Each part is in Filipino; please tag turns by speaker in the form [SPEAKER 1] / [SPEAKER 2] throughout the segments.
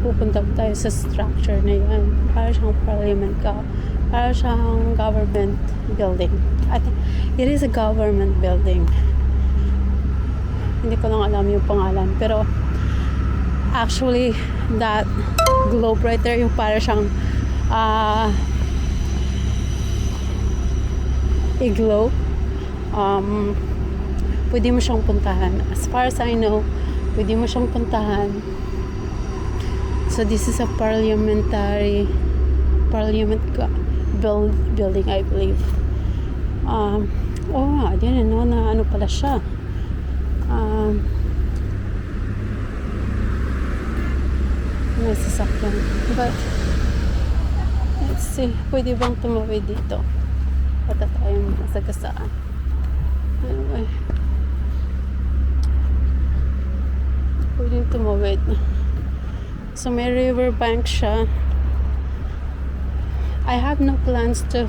[SPEAKER 1] pupunta tayo sa structure na yun. Para siyang parliament ka. Para siyang government building. At it is a government building. Hindi ko lang alam yung pangalan. Pero actually, that globe right there, yung para siyang igloo. Pwede mo siyang puntahan. As far as I know, pwede mo siyang puntahan. So this is a parliament building, I believe. I didn't know na ano pala siya. May sasakyan. But let's see, pwede bang tumawid dito? Pata tayong masagasaan. Anyway, pwede tumawid. So may riverbank siya. I have no plans to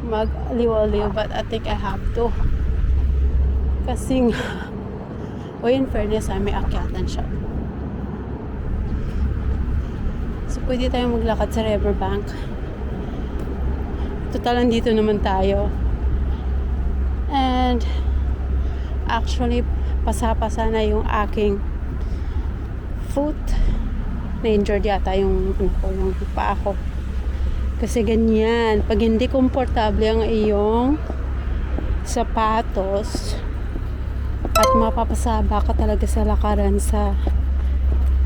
[SPEAKER 1] mag-aliw-aliw, but I think I have to. Kasing in fairness, may akyatan siya. So pwede tayong maglakad sa riverbank. Total, nandito naman tayo. And actually, pasa-pasa na yung aking foot. Na-injured yata yung paa ko. Kasi ganyan, pag hindi komportable ang iyong sapatos at mapapasaba ka talaga sa lakaran sa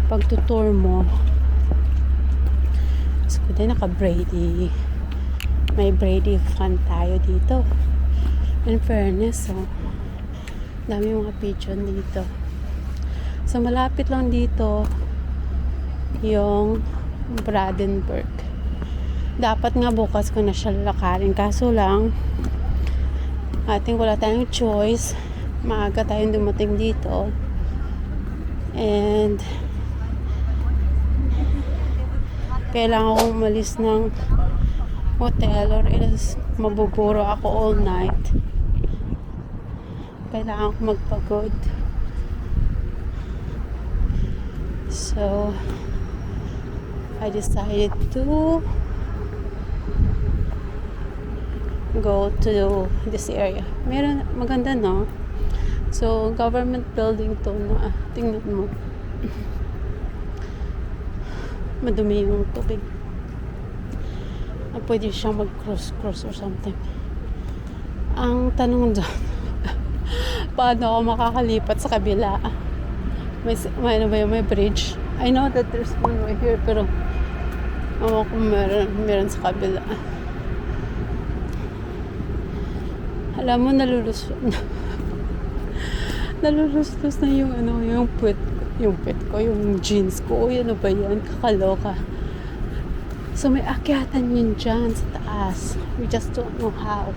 [SPEAKER 1] pagtutour mo. So, kundi naka-Brady. May Brady fan tayo dito. In fairness, dami mga pigeon dito. So, malapit lang dito yung Brandenburg. Dapat nga bukas ko na siya lalakarin. Kaso lang, ating wala tayong choice. Maaga tayong dumating dito. And kailangan ko umalis ng hotel or else mabuburo ako all night. Kailangan ko magpagod. So I decided to go to this area. Meron, maganda, no? So, government building to na, tingnan mo. Madumi yung tubig. Pwede siyang mag-cross or something. Ang tanong doon, paano ako makakalipat sa kabila? May bridge. I know that there's one right here, pero kung meron sa kabila. Alam mo, nalulus na yung puwet ko, yung jeans ko. Uy, ano ba yan? Kakaloka. So, may akyatan yun dyan sa taas. We just don't know how.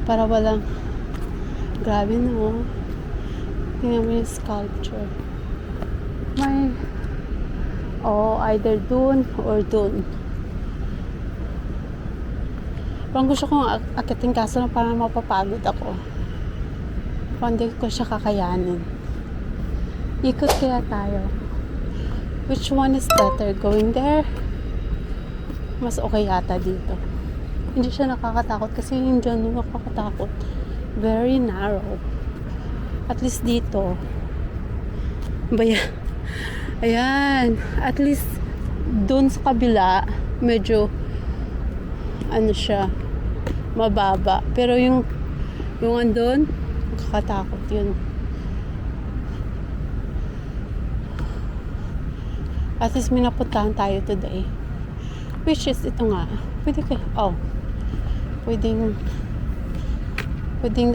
[SPEAKER 1] Para walang grabe, no? Tingnan mo yung sculpture. May either dun or dun. Parang gusto kong akitin, kaso lang parang mapapagod ako. Parang hindi ko siya kakayanin. Ikot kaya tayo. Which one is better? Going there? Mas okay yata dito. Hindi siya nakakatakot kasi yung dyan yung nakakatakot. Very narrow. At least dito. Ayan. At least dun sa kabila, medyo siya, mababa. Pero yung andun, nakakatakot yun. At least may napuntahan tayo today. Which is, ito nga. Pwedeng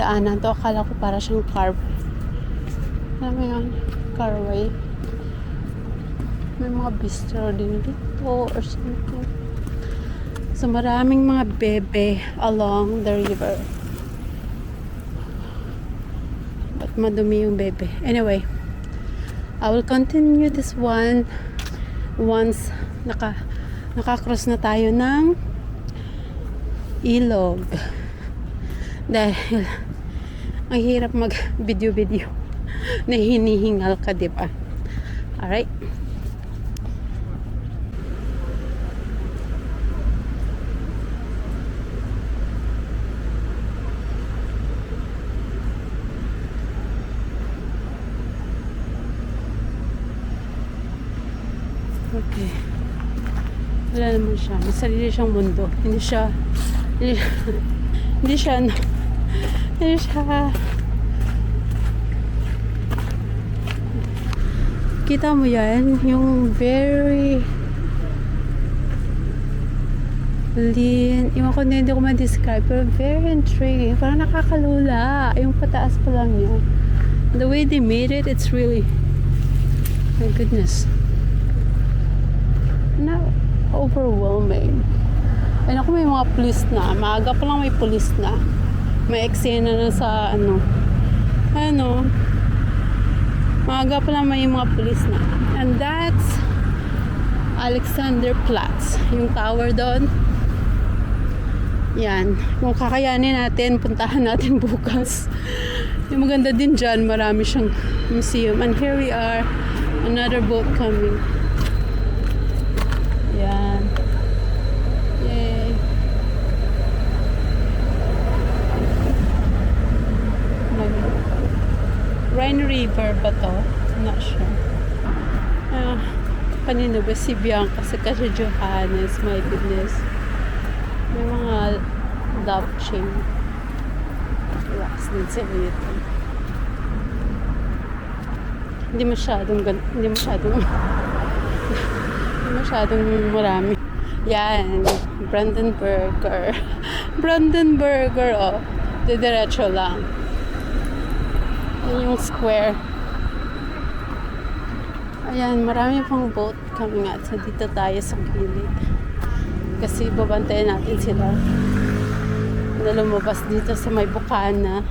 [SPEAKER 1] daanan to. Akala ko para siyang carway. Alam mo yun? Carway. May mga bistro din dito or something. So, maraming mga bebe along the river. But madumi yung bebe. Anyway, I will continue this one once nakakross na tayo ng ilog. Dahil ang hirap mag video na hinihingal ka, di ba? Alright. Okay. Wala naman siya. May sarili siyang mundo. Hindi siya hindi siya kita mo yan, yung very lean, yung ako hindi ko ma-describe, pero very intriguing, parang nakakalula yung pataas pa lang niya. The way they made it, it's really, my goodness, na overwhelming. Ay naku, may mga police na, maaga pa lang may police na, may eksena na sa maaga pa lang may mga police na. And that's Alexanderplatz, yung tower doon. Yan, kung kakayanin natin, puntahan natin bukas. Yung maganda din dyan, marami siyang museum. And here we are, another boat coming. Yan. Yay. Rhine River ba to? I'm not sure. Kanina ba si Bianca sa kasi Johannes, my goodness. May mga love chain. Relax din sila dito. Hindi masyadong marami. Yan, Brandenburger. Brandenburger, oh. Diretso lang. Yan yung square. Ayan, marami pang boat coming out. So, dito tayo sa gilid. Kasi babantayan natin sila na lumabas dito sa may bukana.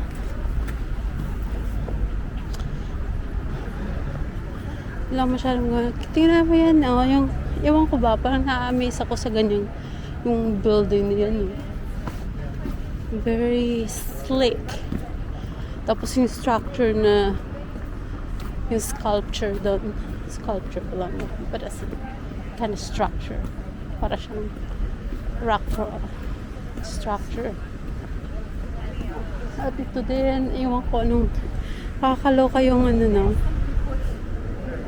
[SPEAKER 1] Wala masyadong gano'n. Tingnan mo yan, oh, yung, ewan ko ba, parang na-amaze ako sa ganyan yung building yan. Very slick. Tapos yung structure na yung sculpture doon. Sculpture pa lang. But it's kind of structure. Para siyang rock structure. At ito din, iwan ko anong kakaloka yung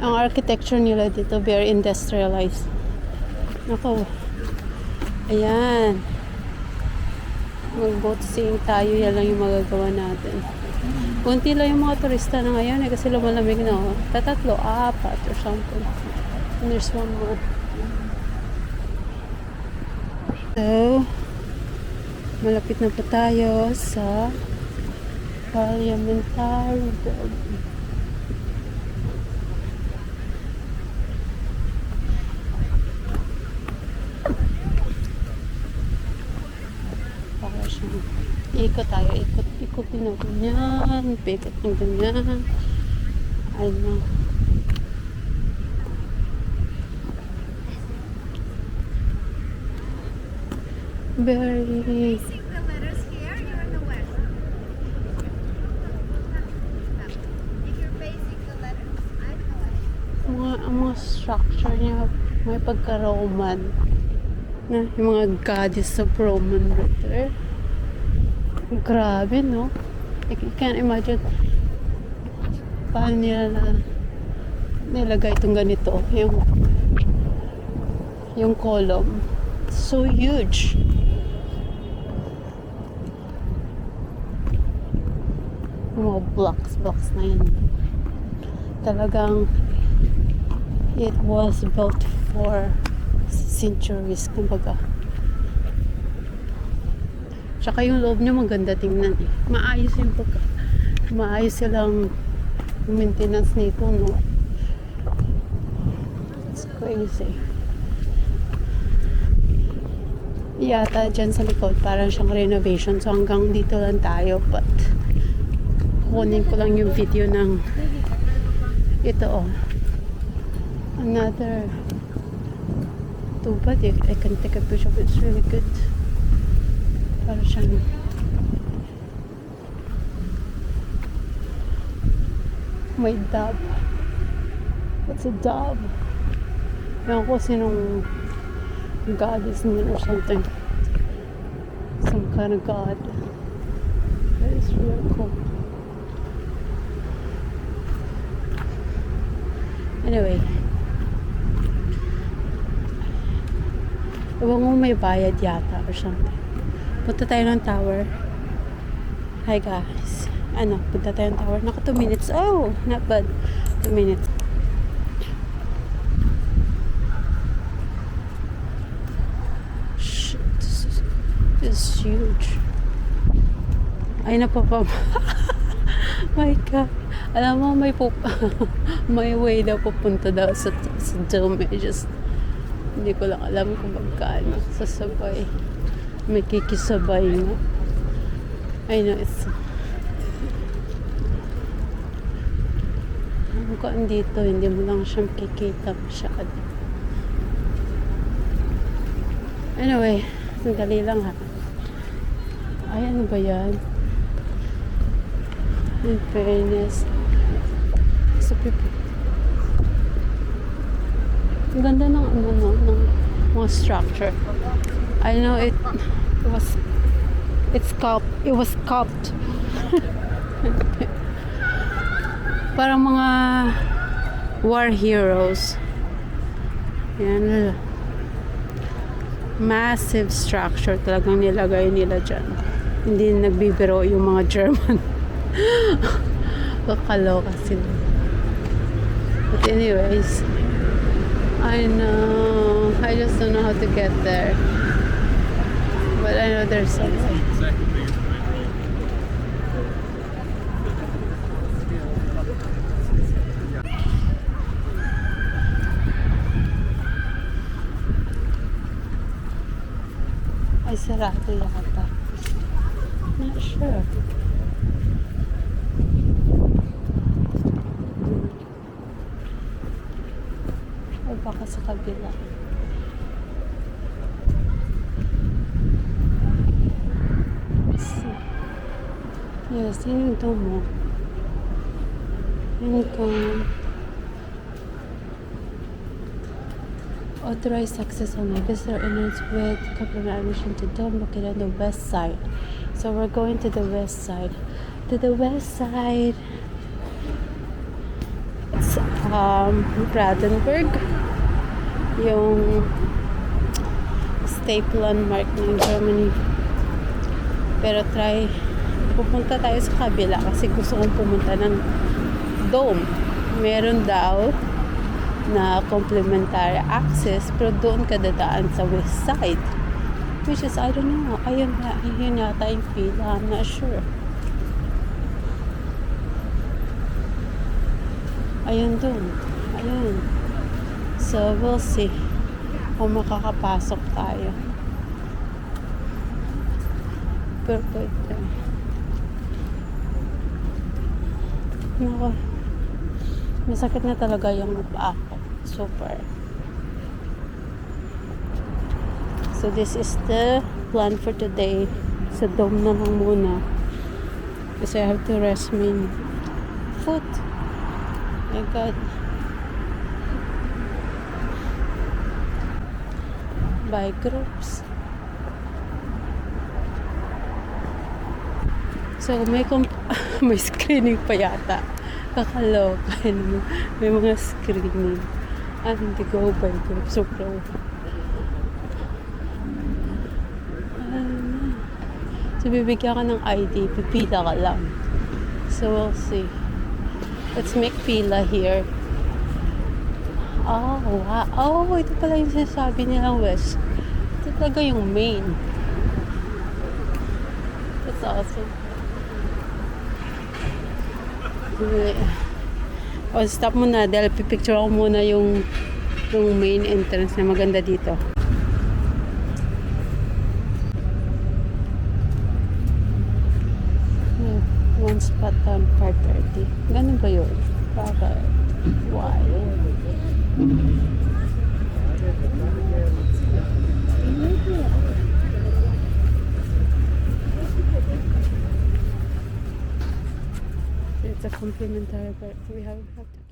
[SPEAKER 1] ang architecture nila dito, very industrialized. Nako. Ayan. Mag-boat seeing tayo, yan lang yung magagawa natin. Kunti lang yung mga turista na ngayon kasi lumalamig na. Tatatlo, apat or something. And there's one more. So, malapit na po tayo sa Parliamentary Building. Para siyang ikot tayo, ikutin natin yan, pikot ng ganyan. Ano. Very
[SPEAKER 2] Facing the letters here, you're in the west. If you're facing the letters, I'm in the west.
[SPEAKER 1] ang mga structure niya may pagka-Roman na yung mga goddess of Roman right there. Grabe, no? Like, you can't imagine paano nila nilagay itong ganito, yung column. So huge. Mga blocks na yan. Talagang it was built for centuries, kumbaga. Tsaka yung loob niya maganda tingnan eh. Maayos silang maintenance nito, no? It's crazy. Yata dyan sa likod parang siyang renovation, so hanggang dito lang tayo, but kunin ko lang yung video ng ito, oh. Another tubad, I can take a picture of it. It's really good. Para siyang May dove. What's a dove? Ewan ko sinong goddess nila or something. Some kind of god. That is real cool. Anyway. Ewan ko may bayad yata or something. Punta tayo ng tower. Hi guys. Punta tayo ng tower. Naka 2 minutes. Oh, not bad. 2 minutes. Shit, this is huge. Ay, napapam. My God. Alam mo, may way daw pupunta daw sa dome. Hindi ko lang alam kung magkano. Sasabay. May kikisabay nga. I know it's mukhang dito, hindi mo lang siya makikita masyado. Anyway, sandali lang ha. Ay, ano ba yan? In fairness. So, ang ganda ng ng mga structure. I know it was sculpted. Parang mga war heroes. Yan. Massive structure talagang nilagay nila dyan. Hindi nagbibiro yung mga German. Kakaloka sila. But anyways, I know. I just don't know how to get there. But I know there's something. Ay, sarado yata. Not sure. O baka sa kabila. Yes, yun yung dome. Yun yung authorized access only. Visitor enters with complimentary admission to dome located on the west side. So we're going to the west side. To the west side. It's Brandenburg. Yung state landmark ng Germany. Pero pupunta tayo sa kabila kasi gusto kong pumunta ng dome. Meron daw na complimentary access pero doon ka dadaan sa west side, which is, I don't know, ayun yata yung pila. I'm not sure. Ayun doon. Ayun. So we'll see kung makakapasok tayo. Pero pwede. Nako, masakit na talaga yung paa ko. Super. So this is the plan for today. Sa dome na lang muna. Kasi I have to rest my foot. My God. By groups. So may screening pa yata. Kakaloka. May mga screening. Hindi go by group. So pro. So bibigyan ka ng ID. Pipila ka lang. So we'll see. Let's make pila here. Oh, wow. Oh, ito pala yung sinasabi nilang west. Ito talaga yung main. That's awesome. O, stop muna dahil pipicture ako muna yung main entrance na maganda dito. One spot on 5:30. Ganun ba yun? Bakit? Why? It's a complimentary, but we have to